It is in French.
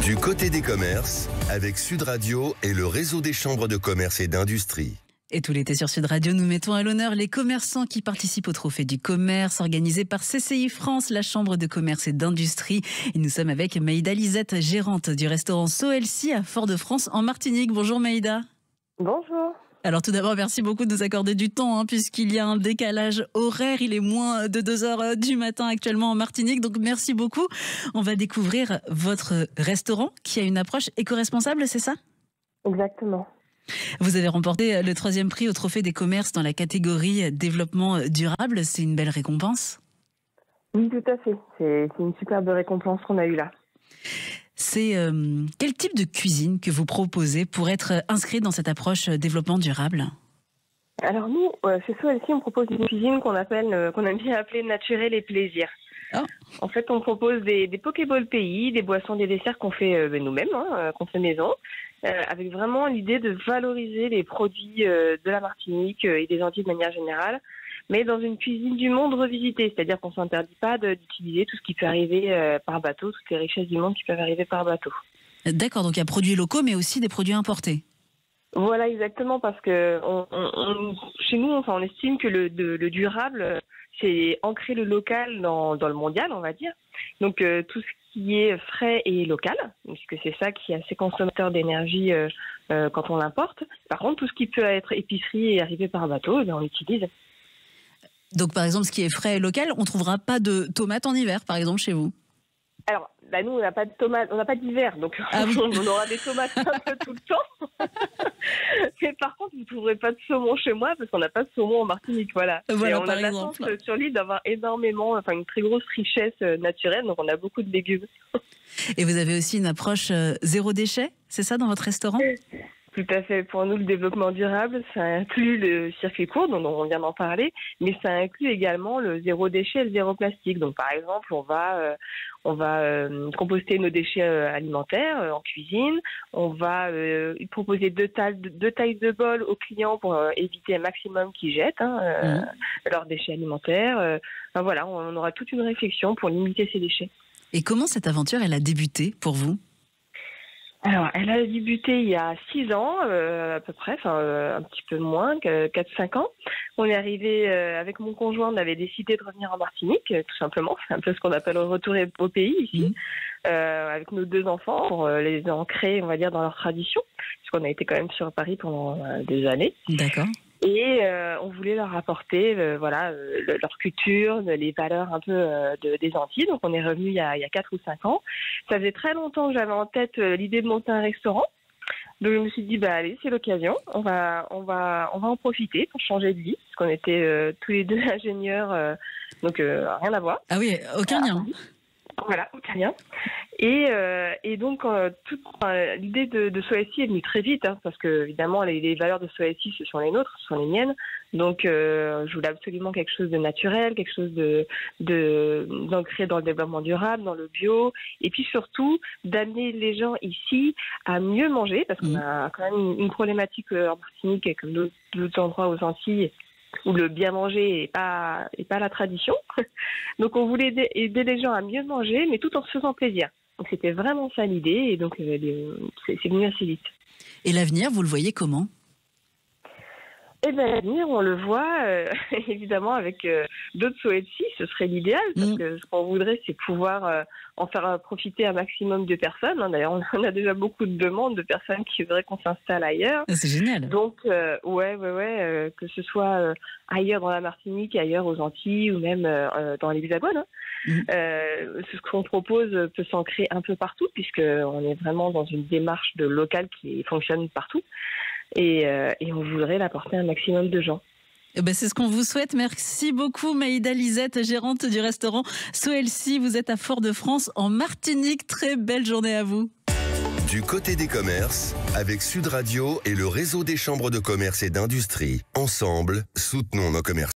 Du côté des commerces, avec Sud Radio et le réseau des chambres de commerce et d'industrie. Et tout l'été sur Sud Radio, nous mettons à l'honneur les commerçants qui participent au Trophée du commerce organisé par CCI France, la Chambre de commerce et d'industrie. Et nous sommes avec Maïda Lisette, gérante du restaurant Soelcy à Fort-de-France en Martinique. Bonjour Maïda. Bonjour. Alors tout d'abord, merci beaucoup de nous accorder du temps puisqu'il y a un décalage horaire. Il est moins de 2h du matin actuellement en Martinique. Donc merci beaucoup. On va découvrir votre restaurant qui a une approche éco-responsable, c'est ça ? Exactement. Vous avez remporté le 3e prix au Trophée des commerces dans la catégorie développement durable. C'est une belle récompense. Oui, tout à fait. C'est une superbe récompense qu'on a eue là. C'est quel type de cuisine que vous proposez pour être inscrit dans cette approche développement durable ? Alors nous, chez Soelcy, on propose une cuisine qu'on aime bien appeler naturelle et plaisir. Oh. En fait, on propose des pokéballs pays, des boissons, des desserts qu'on fait nous-mêmes, qu'on fait maison, avec vraiment l'idée de valoriser les produits de la Martinique et des Antilles de manière générale, mais dans une cuisine du monde revisitée, c'est-à-dire qu'on ne s'interdit pas d'utiliser tout ce qui peut arriver par bateau, toutes les richesses du monde qui peuvent arriver par bateau. D'accord, donc il y a produits locaux, mais aussi des produits importés. Voilà, exactement, parce que chez nous, on estime que le durable, c'est ancrer le local dans le mondial, on va dire. Donc tout ce qui est frais et local, puisque c'est ça qui est assez consommateur d'énergie quand on l'importe. Par contre, tout ce qui peut être épicerie et arriver par bateau, on l'utilise. Donc par exemple, ce qui est frais et local, on ne trouvera pas de tomates en hiver, par exemple, chez vous ? Alors, nous, on n'a pas de tomates, on n'a pas d'hiver, donc oui. On aura des tomates un peu tout le temps. Mais par contre, vous ne trouverez pas de saumon chez moi parce qu'on n'a pas de saumon en Martinique, voilà. Voilà, on a la chance sur l'île d'avoir énormément, une très grosse richesse naturelle, donc on a beaucoup de légumes. Et vous avez aussi une approche zéro déchet, c'est ça, dans votre restaurant ? Tout à fait. Pour nous, le développement durable, ça inclut le circuit court, dont on vient d'en parler, mais ça inclut également le zéro déchet et le zéro plastique. Donc, par exemple, on va composter nos déchets alimentaires en cuisine. On va proposer deux tailles de bol aux clients pour éviter un maximum qu'ils jettent leurs déchets alimentaires. Voilà, on aura toute une réflexion pour limiter ces déchets. Et comment cette aventure, elle a débuté pour vous ? Alors, elle a débuté il y a 6 ans, à peu près, un petit peu moins, 4-5 ans. On est arrivé avec mon conjoint, on avait décidé de revenir en Martinique, tout simplement. C'est un peu ce qu'on appelle le retour au pays ici, avec nos 2 enfants, pour les ancrer, on va dire, dans leur tradition, puisqu'on a été quand même sur Paris pendant des années. D'accord. Et on voulait leur apporter leur culture, les valeurs un peu des Antilles. Donc on est revenu il y a 4 ou 5 ans. Ça faisait très longtemps que j'avais en tête l'idée de monter un restaurant. Donc je me suis dit allez, c'est l'occasion. On va en profiter pour changer de vie, parce qu'on était tous les 2 ingénieurs, donc rien à voir. Ah oui, aucun lien. Voilà, aucun lien. Et donc, l'idée de Soelcy est venue très vite, parce que évidemment, les valeurs de Soelcy, ce sont les nôtres, ce sont les miennes. Donc, je voulais absolument quelque chose de naturel, quelque chose d'ancré dans le développement durable, dans le bio, et puis surtout d'amener les gens ici à mieux manger, parce qu'on a quand même une problématique en Martinique, comme d'autres endroits aux Antilles, où le bien manger est pas la tradition. Donc on voulait aider les gens à mieux manger, mais tout en se faisant plaisir. Donc c'était vraiment ça l'idée, et donc c'est venu assez vite. Et l'avenir, vous le voyez comment ? Eh bien, l'avenir, on le voit évidemment avec d'autres Soelcy, ce serait l'idéal, parce que ce qu'on voudrait, c'est pouvoir en faire profiter un maximum de personnes. D'ailleurs, on a déjà beaucoup de demandes de personnes qui voudraient qu'on s'installe ailleurs. C'est génial. Donc, que ce soit ailleurs dans la Martinique, ailleurs aux Antilles, ou même dans l'Hexagone. Ce qu'on propose peut s'ancrer un peu partout, puisqu'on est vraiment dans une démarche de local qui fonctionne partout. Et on voudrait l'apporter à un maximum de gens. C'est ce qu'on vous souhaite. Merci beaucoup Maïda Lisette, gérante du restaurant Soelcy. Vous êtes à Fort-de-France en Martinique. Très belle journée à vous. Du côté des commerces, avec Sud Radio et le réseau des chambres de commerce et d'industrie. Ensemble, soutenons nos commerçants.